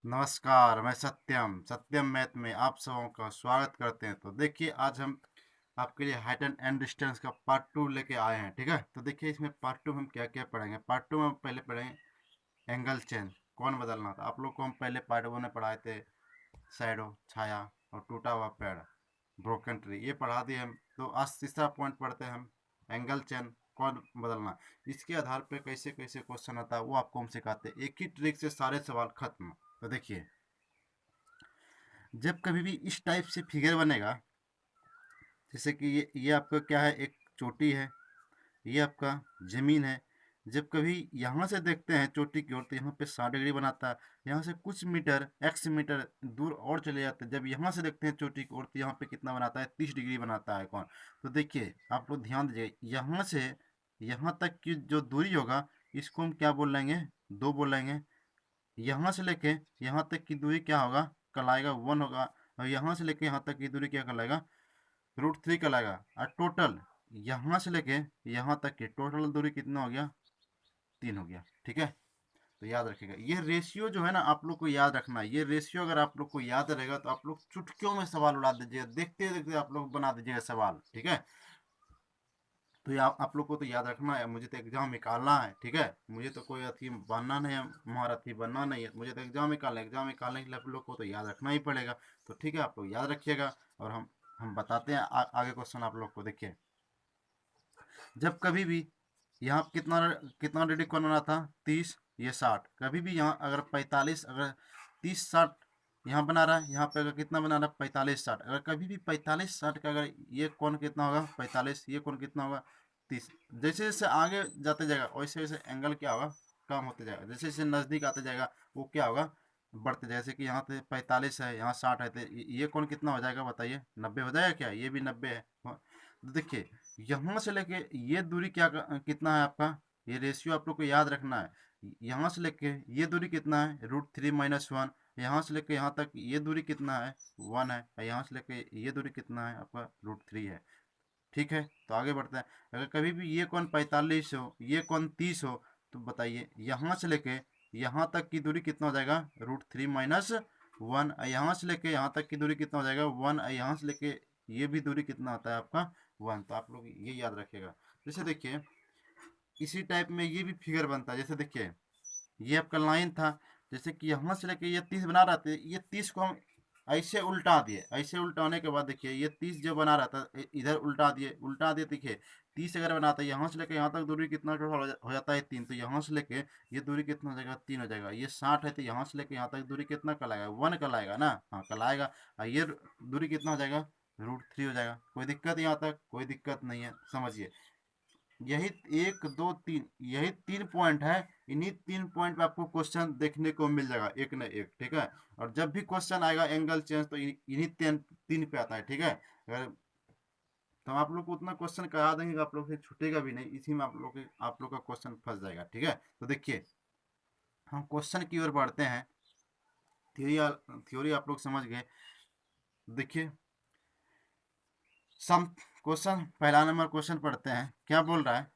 नमस्कार, मैं सत्यम मैथ में आप सबों का स्वागत करते हैं। तो देखिए आज हम आपके लिए हाइट एंड डिस्टेंस का पार्ट 2 लेके आए हैं, ठीक है। तो देखिए इसमें पार्ट 2 में हम क्या क्या पढ़ेंगे। पार्ट 2 में हम पहले पढ़ेंगे एंगल चेंज, कौन बदलना था। आप लोग को हम पहले पार्ट 1 में पढ़ाए थे शैडो, छाया और टूटा हुआ पेड़, ब्रोकन ट्री, ये पढ़ा दिए हम। तो आज तीसरा पॉइंट पढ़ते हैं हम, एंगल चेंज, कौन बदलना। इसके आधार पे कैसे कैसे क्वेश्चन आता है वो आपको हम सिखाते हैं। एक ही ट्रिक से सारे सवाल खत्म। तो देखिए जब कभी भी इस टाइप से फिगर बनेगा, जैसे कि ये आपका क्या है, एक चोटी है, ये आपका ज़मीन है। जब कभी यहाँ से देखते हैं चोटी की ओर तो यहाँ पे 60 डिग्री बनाता है। यहाँ से कुछ मीटर एक्स मीटर दूर और चले जाते हैं, जब यहाँ से देखते हैं चोटी की ओर तो यहाँ पे कितना बनाता है, 30 डिग्री बनाता है कौन। तो देखिए आप लोग ध्यान दीजिए, यहाँ से यहाँ तक की जो दूरी होगा इसको हम क्या बोल लेंगे, दो बोल लेंगे। यहाँ से लेके यहाँ तक की दूरी क्या होगा, कहलाएगा 1 होगा। और यहाँ से लेके यहाँ तक की दूरी क्या कहलाएगा, √3 कहलाएगा। और टोटल यहाँ से लेके यहाँ तक की टोटल दूरी कितना हो गया, 3 हो गया, ठीक है। तो याद रखिएगा ये रेशियो जो है ना, आप लोग को याद रखना है। ये रेशियो अगर आप लोग को याद रहेगा तो आप लोग चुटकियों में सवाल उड़ा दीजिएगा, देखते देखते आप लोग बना दीजिएगा सवाल, ठीक है। तो ये आप लोग को तो याद रखना है, मुझे तो एग्जाम निकालना है, ठीक है। मुझे तो कोई अथी बनना नहीं है, महारथी बनना नहीं है, मुझे तो एग्जाम निकालने के लिए आप लोग को तो याद रखना ही पड़ेगा। तो ठीक है, आप लोग याद रखिएगा और हम बताते हैं आगे क्वेश्चन आप लोग को। देखिए जब कभी भी यहाँ कितना कितना डिग्री कौन बना था, 30, ये 60। कभी भी यहाँ अगर 45, अगर 30 60 यहाँ बना रहा है, यहाँ पे अगर कितना बना रहा है, 45 60। अगर कभी भी 45 60 का अगर ये कोण कितना होगा 45, ये कोण कितना होगा 30। जैसे जैसे आगे जाते जाएगा वैसे वैसे एंगल क्या होगा, कम होते जाएगा। जैसे जैसे नज़दीक आते जाएगा वो क्या होगा, बढ़ते। जैसे कि यहाँ पे 45 है, यहाँ 60 है, तो ये कोण कितना हो जाएगा बताइए, 90 हो जाएगा क्या, ये भी 90 है। तो देखिए यहाँ से लेके ये दूरी क्या कितना है आपका, ये रेशियो आप लोग को याद रखना है। यहाँ से लेके ये दूरी कितना है, √3 - 1। यहाँ से लेके यहाँ तक ये दूरी कितना है, 1 है। और यहाँ से लेके ये दूरी कितना है आपका, √3 है, ठीक है। तो आगे बढ़ते हैं। अगर कभी भी ये कौन 45 हो, ये कौन 30 हो, तो बताइए यहाँ से लेके यहाँ तक की दूरी कितना हो जाएगा, √3 - 1। यहाँ से लेके यहाँ तक की दूरी कितना हो जाएगा, 1। यहाँ से लेके ये भी दूरी कितना आता है आपका, 1। तो आप लोग ये याद रखिएगा। जैसे देखिए इसी टाइप में ये भी फिगर बनता है। जैसे देखिए ये आपका लाइन था, जैसे कि यहाँ से लेके ये 30 बना रहा था, ये 30 को हम ऐसे उल्टा दिए। ऐसे उल्टाने के बाद देखिए ये 30 जो बना रहा था इधर उल्टा दिए देखिए। 30 अगर बनाता है यहाँ से लेके यहाँ तक दूरी कितना टोटल हो जाता है, 3। तो यहाँ से लेके ये दूरी कितना हो जाएगा, 3 हो जाएगा। ये 60 है तो यहाँ से लेके यहाँ तक दूरी कितना कहलाएगा, 1 कहलाएगा ना, हाँ कहलाएगा। और ये दूरी कितना हो जाएगा, √3 हो जाएगा। कोई दिक्कत यहाँ तक, कोई दिक्कत नहीं है, समझिए। यही 1 2 3, यही 3 पॉइंट है। इन्हीं 3 पॉइंट पे आपको क्वेश्चन देखने को मिल जाएगा एक न एक, ठीक है। और जब भी क्वेश्चन आएगा एंगल चेंज तो इन्हीं तीन तीन पे आता है, ठीक है। अगर तो आप लोग को उतना क्वेश्चन करा देंगे कि आप लोग से छूटेगा भी नहीं, इसी में आप लोग का क्वेश्चन फंस जाएगा, ठीक है। तो देखिए हम क्वेश्चन की ओर बढ़ते हैं। थ्योरी थ्योरी आप लोग समझ गए। देखिए सम क्वेश्चन, पहला नंबर क्वेश्चन पढ़ते हैं, क्या बोल रहा है।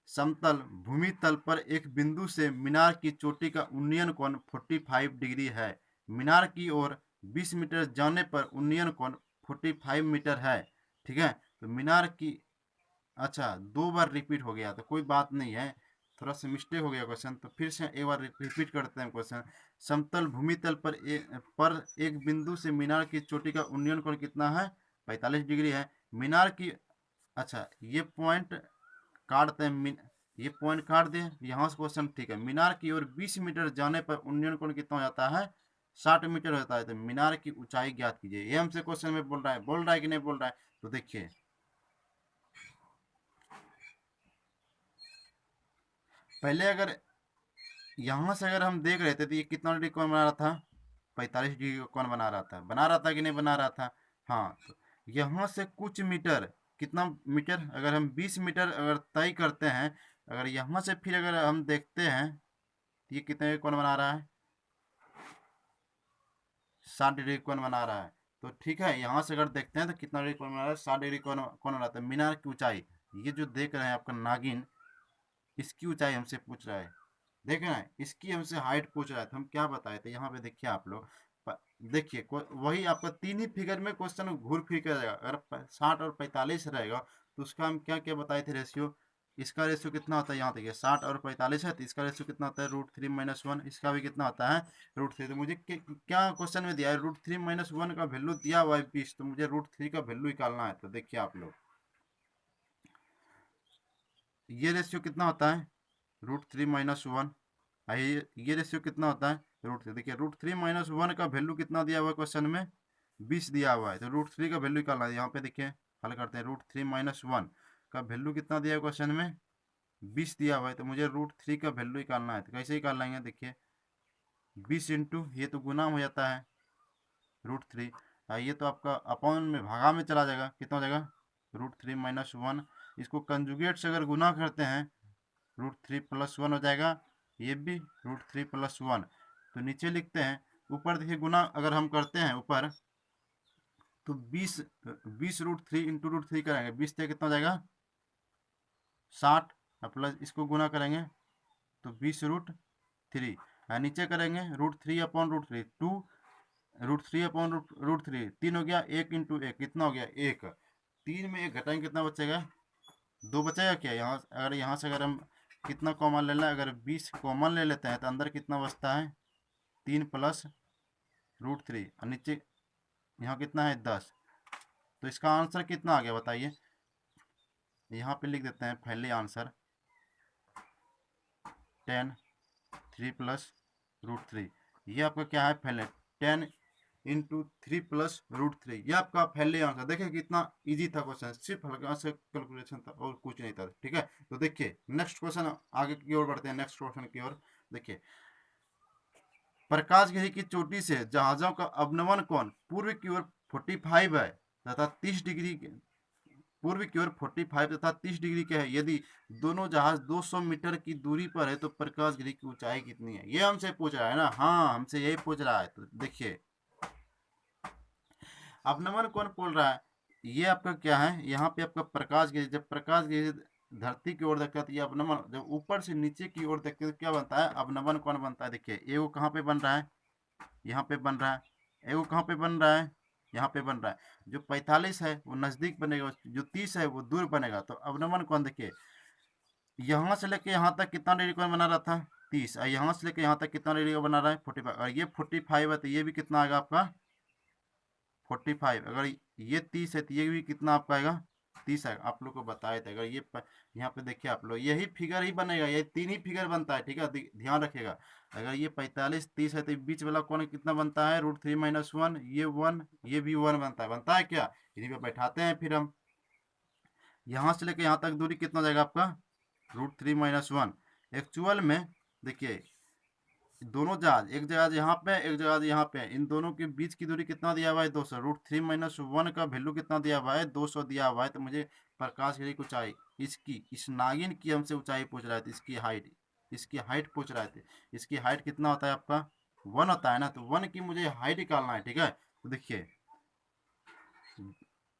समतल भूमि तल पर एक बिंदु से मीनार की चोटी का उन्नयन कोण 45 डिग्री है। मीनार की ओर 20 मीटर जाने पर उन्नयन कोण 45 मीटर है, ठीक है। तो मीनार की, अच्छा 2 बार रिपीट हो गया तो कोई बात नहीं है, थोड़ा सा मिस्टेक हो गया क्वेश्चन, तो फिर से एक बार रिपीट करते हैं क्वेश्चन। समतल भूमि तल पर एक बिंदु से मीनार की चोटी का उन्नयन कोण कितना है, 45 डिग्री है। मीनार की, अच्छा ये पॉइंट काटते हैं, ये पॉइंट काट दें यहाँ से क्वेश्चन, ठीक है। मीनार की ओर 20 मीटर जाने पर उन्नयन कोण कितना हो जाता है, 60 मीटर होता है। तो मीनार की ऊंचाई ज्ञात कीजिए, ये हमसे क्वेश्चन में बोल रहा है कि नहीं बोल रहा है। तो देखिए पहले अगर यहाँ से अगर हम देख रहे थे तो ये कितना डिग्री कौन बना रहा था, 45 डिग्री कौन बना रहा था कि नहीं बना रहा था, हाँ। तो यहाँ से कुछ मीटर, कितना मीटर, अगर हम 20 मीटर अगर तय करते हैं, अगर यहाँ से फिर अगर हम देखते हैं तो ये कितने कौन बना रहा है, 60 डिग्री कौन बना रहा है। तो ठीक है, यहाँ से अगर देखते हैं तो कितना डिग्री कौन बना रहा है, 60 डिग्री कौन कौन बनाता है। मीनार की ऊंचाई, ये जो देख रहे हैं आपका नागिन, इसकी ऊंचाई हमसे पूछ रहा है। देखे ना, इसकी हमसे हाइट पूछ रहा है तो हम क्या बताए थे यहाँ पे, देखिए आप लोग देखिए वही आपका तीन ही फिगर में क्वेश्चन घूर फिर कर जाएगा। अगर 60 और 45 रहेगा तो उसका हम क्या क्या बताए थे रेशियो। इसका रेशियो कितना होता है, यहाँ देखिए 60 और 45 है तो इसका रेशियो कितना होता है √3 - 1। इसका भी कितना होता है √3। तो मुझे क्या क्वेश्चन में दिया है, √3 - 1 का वैल्यू दिया हुआ है 20, तो मुझे √3 का वैल्यू निकालना है। तो देखिए आप लोग ये रेशियो कितना होता है √3 - 1। ये रेशियो कितना होता है √3। देखिए √3 - 1 का वैल्यू कितना दिया हुआ है क्वेश्चन में, 20 दिया हुआ है। तो √3 का वैल्यू निकालना है। यहाँ पे देखिए हल करते हैं, √3 - 1 का वैल्यू कितना दिया है क्वेश्चन में, 20 दिया हुआ है। तो मुझे √3 का वैल्यू निकालना है। तो कैसे निकाल लेंगे, देखिए 20 इंटू ये तो गुना हो जाता है √3, ये तो आपका अपॉन में भागा में चला जाएगा, कितना हो जाएगा √3 - 1। इसको कंजुगेट से अगर गुना करते हैं √3 + 1 हो जाएगा, ये भी √3 + 1। तो नीचे लिखते हैं, ऊपर देखिए गुना अगर हम करते हैं ऊपर तो 20 √3 इंटू √3 करेंगे, 20 से कितना हो जाएगा 60, प्लस इसको गुना करेंगे तो 20 √3, नीचे करेंगे √3/√3 2, √3/√3 3 हो गया, 1 इंटू 1 कितना हो गया 1। 3 में 1 घटाएंगे कितना बचेगा 2 बचेगा क्या। यहाँ से अगर हम कितना कॉमन ले लें, अगर 20 कॉमन ले लेते हैं तो अंदर कितना बचता है 3 + √3 और नीचे यहाँ कितना है 10। तो इसका आंसर कितना आ गया बताइए। यहाँ पे लिख देते हैं पहले आंसर 10 3 + √3। ये आपका क्या है पहले 10 इंटू 3 + √3, ये आपका पहले आंसर। देखिए कितना इजी था क्वेश्चन, सिर्फ हल्का से कैलकुलेशन था और कुछ नहीं था। ठीक है, तो देखिए नेक्स्ट क्वेश्चन आगे की ओर बढ़ते हैं, नेक्स्ट क्वेश्चन की ओर। देखिए प्रकाशगिरी की चोटी से जहाजों का अवनमन कोण पूर्व की ओर 45 है तथा 30 डिग्री पूर्व की ओर 45 तथा 30 डिग्री के है। यदि दोनों जहाज 200 मीटर की दूरी पर है तो प्रकाशगिरी की ऊंचाई कितनी है, ये हमसे पूछ रहा है ना। हाँ, हमसे यही पूछ रहा है। तो देखिए अवनमन कौन बोल रहा है, ये आपका क्या है, यहाँ पे आपका प्रकाशगिरी, जब प्रकाशगिरी धरती की ओर देखता है तो ये अवनमन, जब ऊपर से नीचे की ओर देखते हैं तो क्या बनता है अवनमन कौन बनता है। देखिए एगो कहाँ पे बन रहा है, यहाँ पे बन रहा है, एगो कहाँ पे बन रहा है, यहाँ पे बन रहा है। जो 45 है वो नजदीक बनेगा, जो 30 है वो दूर बनेगा। तो अवनमन कौन, देखिए यहाँ से लेके यहाँ तक कितना डिग्री कौन बना रहा था 30, और यहाँ से लेके यहाँ तक कितना डिग्री बना रहा है 45, और ये 45 है तो ये भी कितना आएगा आपका 45। अगर ये 30 है तो ये भी कितना आपका आएगा 30 आएगा। आप लोग को बताए थे, अगर ये यहाँ पे देखिए आप लोग यही फिगर ही बनेगा, ये तीन ही फिगर बनता है। ठीक है, ध्यान रखिएगा। अगर ये 45 30 है तो बीच वाला कौन कितना बनता है √3 - 1, ये 1, ये भी 1 बनता है क्या। इन्हीं पे बैठाते हैं फिर हम, यहाँ से लेकर यहाँ तक दूरी कितना हो जाएगा आपका √3 - 1। एक्चुअल में देखिए दोनों जहाज, एक जहाज यहाँ पे एक जहाज यहाँ पे, इन दोनों के बीच की दूरी कितना दिया हुआ है 200। √3 - 1 का वैल्यू कितना दिया हुआ है 200 दिया हुआ है। तो मुझे प्रकाशगिरी की ऊंचाई, इसकी इस नागिन की हमसे ऊंचाई पूछ रहा था, इसकी हाइट पूछ रहे थे। इसकी हाइट कितना होता है आपका 1 होता है ना, तो 1 की मुझे हाइट निकालना है। ठीक है, तो देखिए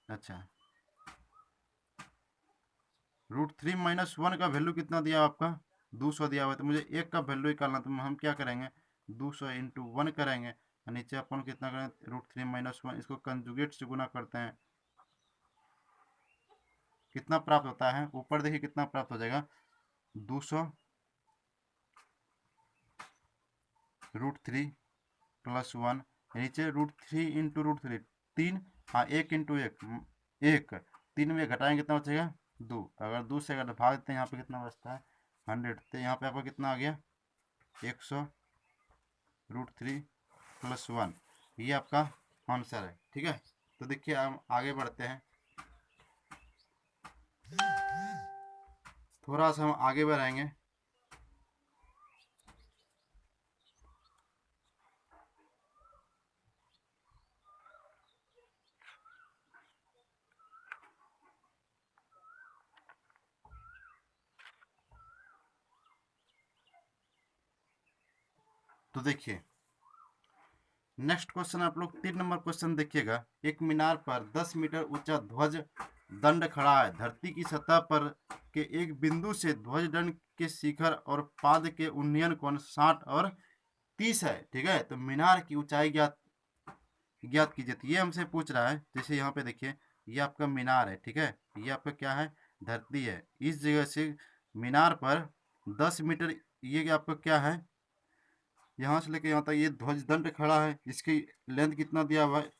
अच्छा √3 - 1 का वैल्यू कितना दिया आपका 200 दिया हुआ है। तो मुझे एक का वैल्यू निकालना, तो हम क्या करेंगे 200 इंटू 1 करेंगे, और नीचे अपन कितना करें √3 - 1, इसको कंजुगेट से गुना करते हैं, कितना प्राप्त होता है ऊपर देखिए कितना प्राप्त हो जाएगा 200 √3 + 1, नीचे √3 इंटू √3 3, हाँ 1 इंटू 1 1, 3 में घटाएंगे कितना बचेगा 2, अगर 2 से अगर भाग देते हैं यहाँ पे कितना बचता है 100। तो यहाँ पे आपका कितना आ गया 100 √3 + 1, ये आपका आंसर है। ठीक है, तो देखिए हम आगे बढ़ते हैं, थोड़ा सा हम आगे बढ़ाएंगे। तो देखिए नेक्स्ट क्वेश्चन आप लोग 3 नंबर क्वेश्चन देखिएगा। एक मीनार पर 10 मीटर ऊंचा ध्वज दंड खड़ा है, धरती की सतह पर के एक बिंदु से ध्वजदंड के शिखर और पाद के उन्नयन कोण 60 और 30 है। ठीक है, तो मीनार की ऊंचाई ज्ञात कीजिए। तो ये हमसे पूछ रहा है, जैसे यहाँ पे देखिए ये आपका मीनार है। ठीक है, ये आपका क्या है, धरती है। इस जगह से मीनार पर 10 मीटर, ये आपका क्या है, यहाँ से लेके यहाँ तक ये ध्वजदंड खड़ा है, इसकी लेंथ कितना दिया हुआ है,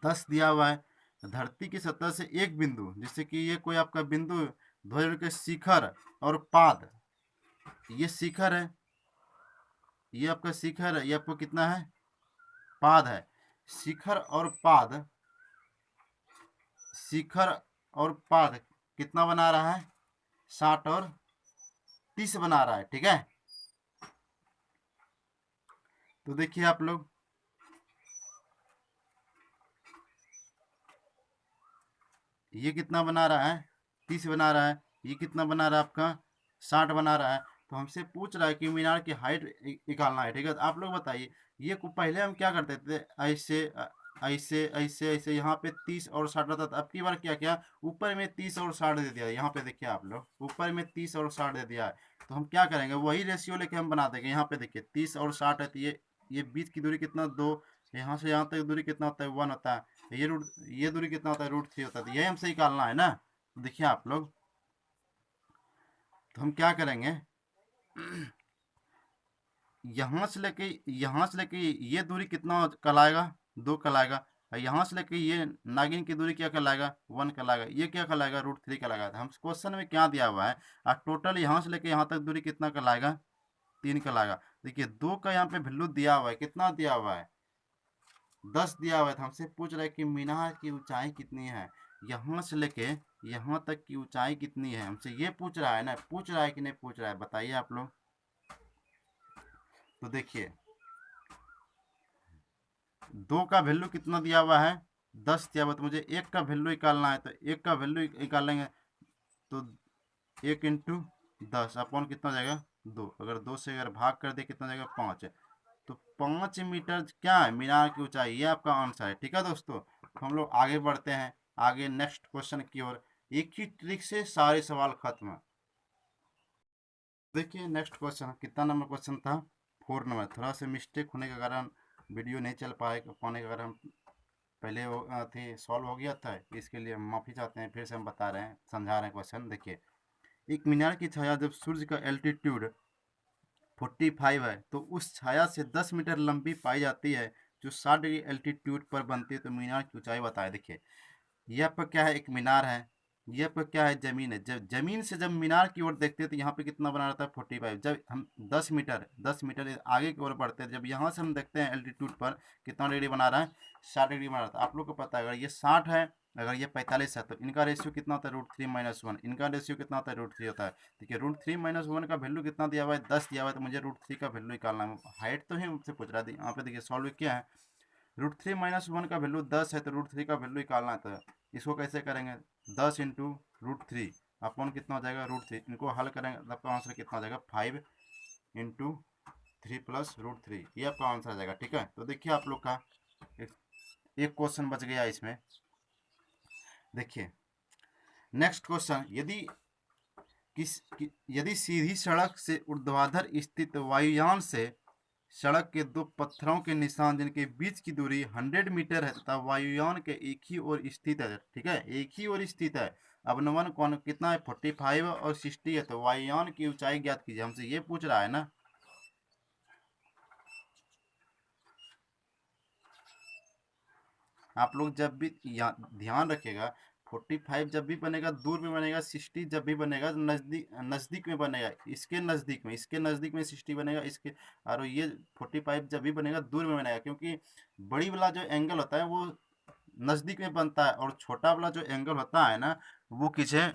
10 दिया हुआ है। धरती की सतह से एक बिंदु, जैसे कि ये कोई आपका बिंदु, ध्वज के शिखर और पाद, ये शिखर है, ये आपका शिखर है, ये आपको कितना है, पाद है। शिखर और पाद, शिखर और पाद कितना बना रहा है, 60 और 30 बना रहा है। ठीक है, तो देखिए आप लोग, ये कितना बना रहा है, 30 बना रहा है। ये कितना बना रहा है आपका, 60 बना रहा है। तो हमसे पूछ रहा है कि मीनार की हाइट निकालना है। ठीक है, तो आप लोग बताइए, ये पहले हम क्या करते थे, ऐसे ऐसे ऐसे ऐसे, यहाँ पे 30 और 60 रहता था। अब की बार क्या किया, ऊपर में 30 और 60 दे दिया। यहाँ पे देखिए आप लोग, ऊपर में 30 और 60 दे दिया है। तो हम क्या करेंगे, वही रेशियो लेके हम बना देंगे। यहाँ पे देखिए 30 और 60 है, तो ये बीच की दूरी कितना, 2, यहाँ से यहाँ तक दूरी कितना होता है, 1 होता है। ये दूरी कितना होता है, √3 होता है। तो यही हमसे निकालना है ना। देखिए आप लोग, तो हम क्या करेंगे, यहाँ से लेके ये दूरी कितना कहलाएगा, 2 कहलाएगा। और यहाँ से लेके ये नागिन की दूरी क्या कहलाएगा, 1 कहलाएगा। ये क्या कहलाएगा, √3 कहलाएगा। हम क्वेश्चन में क्या दिया हुआ है, और टोटल यहाँ से लेके यहाँ तक दूरी कितना कहलाएगा, 3 कहलाएगा। देखिए 2 का यहाँ पे वैल्यू दिया हुआ है, कितना दिया हुआ है, 10 दिया हुआ है। तो हमसे पूछ रहा है कि मीनार की ऊंचाई कितनी है, यहाँ से लेके यहाँ तक की ऊंचाई कितनी है, हमसे ये पूछ रहा है ना। पूछ रहा है कि नहीं पूछ रहा है, बताइए आप लोग। तो देखिए 2 का वैल्यू कितना दिया हुआ है, 10 दिया हुआ। तो मुझे 1 का वैल्यू निकालना है, तो 1 का वैल्यू निकालेंगे तो 1 इंटू 10 अपॉन कितना जाएगा, 2। अगर 2 से अगर भाग कर दे कितना जाएगा, 5। तो 5 मीटर क्या है मीनार की ऊंचाई, ये आपका आंसर है। ठीक है दोस्तों, तो हम लोग आगे बढ़ते हैं, आगे नेक्स्ट क्वेश्चन की ओर। एक ही ट्रिक से सारे सवाल खत्म। देखिए नेक्स्ट क्वेश्चन, कितना नंबर क्वेश्चन था, 4 नंबर। थोड़ा सा मिस्टेक होने के कारण वीडियो नहीं चल पाने के कारण पहले वो थे सॉल्व हो गया था, इसके लिए हम माफ़ी चाहते हैं। फिर से हम बता रहे हैं, समझा रहे हैं क्वेश्चन। देखिए, एक मीनार की छाया जब सूर्य का एल्टीट्यूड 45 है, तो उस छाया से 10 मीटर लंबी पाई जाती है, जो 60 डिग्री एल्टीट्यूड पर बनती है। तो मीनार की ऊंचाई बताए। देखिए, ये आपका क्या है, एक मीनार है। ये आपका क्या है, जमीन है। जब जमीन से जब मीनार की ओर देखते हैं तो यहाँ पे कितना बना रहता है, 45। जब हम 10 मीटर आगे की ओर बढ़ते हैं, जब यहाँ से हम देखते हैं एल्टीट्यूड पर कितना डिग्री बना रहा है, 60 डिग्री बना रहा है। आप लोग को पता है, अगर ये 60 है, अगर ये 45 है, तो इनका रेशियो कितना होता है, √3 - 1। इनका रेशियो कितना होता है, √3 होता है। देखिए √3 - 1 का वैल्यू कितना दिया हुआ है, 10 दिया हुआ है। तो मुझे √3 का वैल्यू निकालना है। हाइट तो ही मुझसे पूछ रहा है। यहाँ पे देखिए सॉल्व क्या है, √3 - 1 का वैल्यू 10 है, तो √3 का वैल्यू निकालना है। तो इसको कैसे करेंगे, 10 इंटू √3 अपॉन कितना हो जाएगा, √3। इनको हल करेंगे तो आपका आंसर कितना हो जाएगा, 5 इंटू 3 प्लस √3। ये आपका आंसर आ जाएगा। ठीक है, तो देखिए आप लोग का एक क्वेश्चन बच गया इसमें। देखिए नेक्स्ट क्वेश्चन, यदि सीधी सड़क से ऊर्ध्वाधर स्थित वायुयान से सड़क के 2 पत्थरों के निशान जिनके बीच की दूरी 100 मीटर है तथा वायुयान के एक ही ओर स्थित है। ठीक है, एक ही ओर स्थित है। अब नमन कोण कितना है, 45 और 60 है। तो वायुयान की ऊंचाई ज्ञात कीजिए, हमसे ये पूछ रहा है ना। आप लोग जब भी ध्यान रखिएगा, 45 जब भी बनेगा दूर में बनेगा, 60 जब भी बनेगा नज़दीक में बनेगा। इसके नज़दीक में 60 बनेगा, इसके। और ये 45 जब भी बनेगा दूर में बनेगा, क्योंकि बड़ी वाला जो एंगल होता है वो नज़दीक में बनता है, और छोटा वाला जो एंगल होता है ना, वो किसे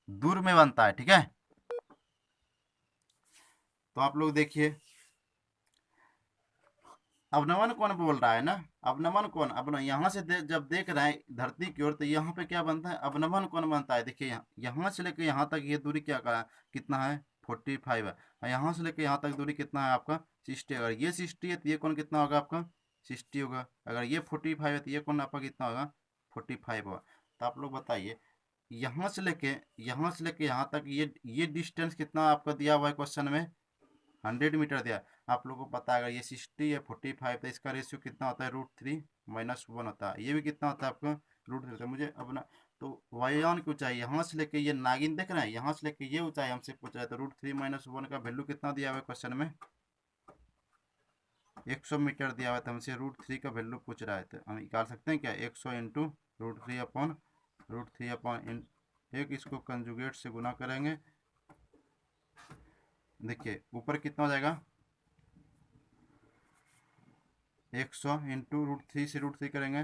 दूर में बनता है। ठीक है, तो आप लोग देखिए, अवनमन कौन बोल रहा है ना, अवनमन कौन, अब यहाँ से जब देख रहे हैं धरती की ओर, तो यहाँ पे क्या बनता है, अवनमन कौन बनता है। देखिए यहाँ से लेकर यहाँ तक ये दूरी क्या करा, कितना है, 45 है। और यहाँ से लेकर यहाँ तक दूरी कितना है आपका, 60। अगर ये 60 है तो ये कौन कितना होगा आपका, 60 होगा। अगर ये 45 है तो ये कौन आपका कितना होगा, 45 हुआ। तो आप लोग बताइए यहाँ से लेके यहाँ तक ये डिस्टेंस कितना आपका दिया हुआ है क्वेश्चन में, 100 मीटर दिया। आप लोगों को पता है अगर ये 60 है 45, तो इसका रेशियो कितना होता है, √3 - 1 होता है। ये भी कितना होता है आपका, √3 होता है। मुझे अपना तो वायुयान की ऊंचाई यहाँ से लेके ये नागिन देख रहे हैं, यहाँ से लेके ये ऊंचाई हमसे पूछ रहा है, तो √3 - 1 का वैल्यू कितना दिया हुआ है क्वेश्चन में, 100 मीटर दिया हुआ है। तो हमसे √3 का वैल्यू पूछ रहा है, तो हम निकाल सकते हैं क्या, 100 इंटू √3 एक, इसको कंजुगेट से गुना करेंगे। देखिए ऊपर कितना हो जाएगा, 100 इंटू √3 से √3 करेंगे,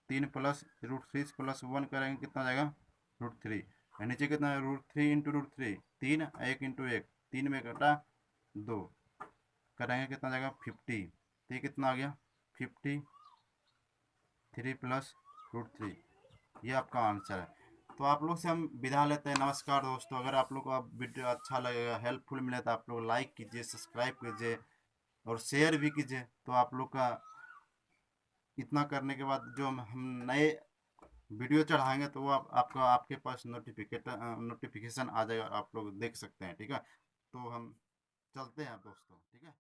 3 प्लस √3 प्लस 1 करेंगे, कितना हो जाएगा, √3। और नीचे कितना है, √3 इंटू √3, 3, 1 इंटू 1, 3 में कटा 2, करेंगे कितना हो जाएगा, 50। तो ये कितना आ गया, 53 प्लस √3, ये आपका आंसर है। तो आप लोग से हम विदा लेते हैं। नमस्कार दोस्तों, अगर आप लोग को वीडियो अच्छा लगेगा, हेल्पफुल मिले, तो आप लोग लाइक कीजिए, सब्सक्राइब कीजिए और शेयर भी कीजिए। तो आप लोग का इतना करने के बाद जो हम नए वीडियो चढ़ाएंगे तो वो आपका आपके पास नोटिफिकेशन आ जाएगा, आप लोग देख सकते हैं। ठीक है, तो हम चलते हैं दोस्तों, ठीक है।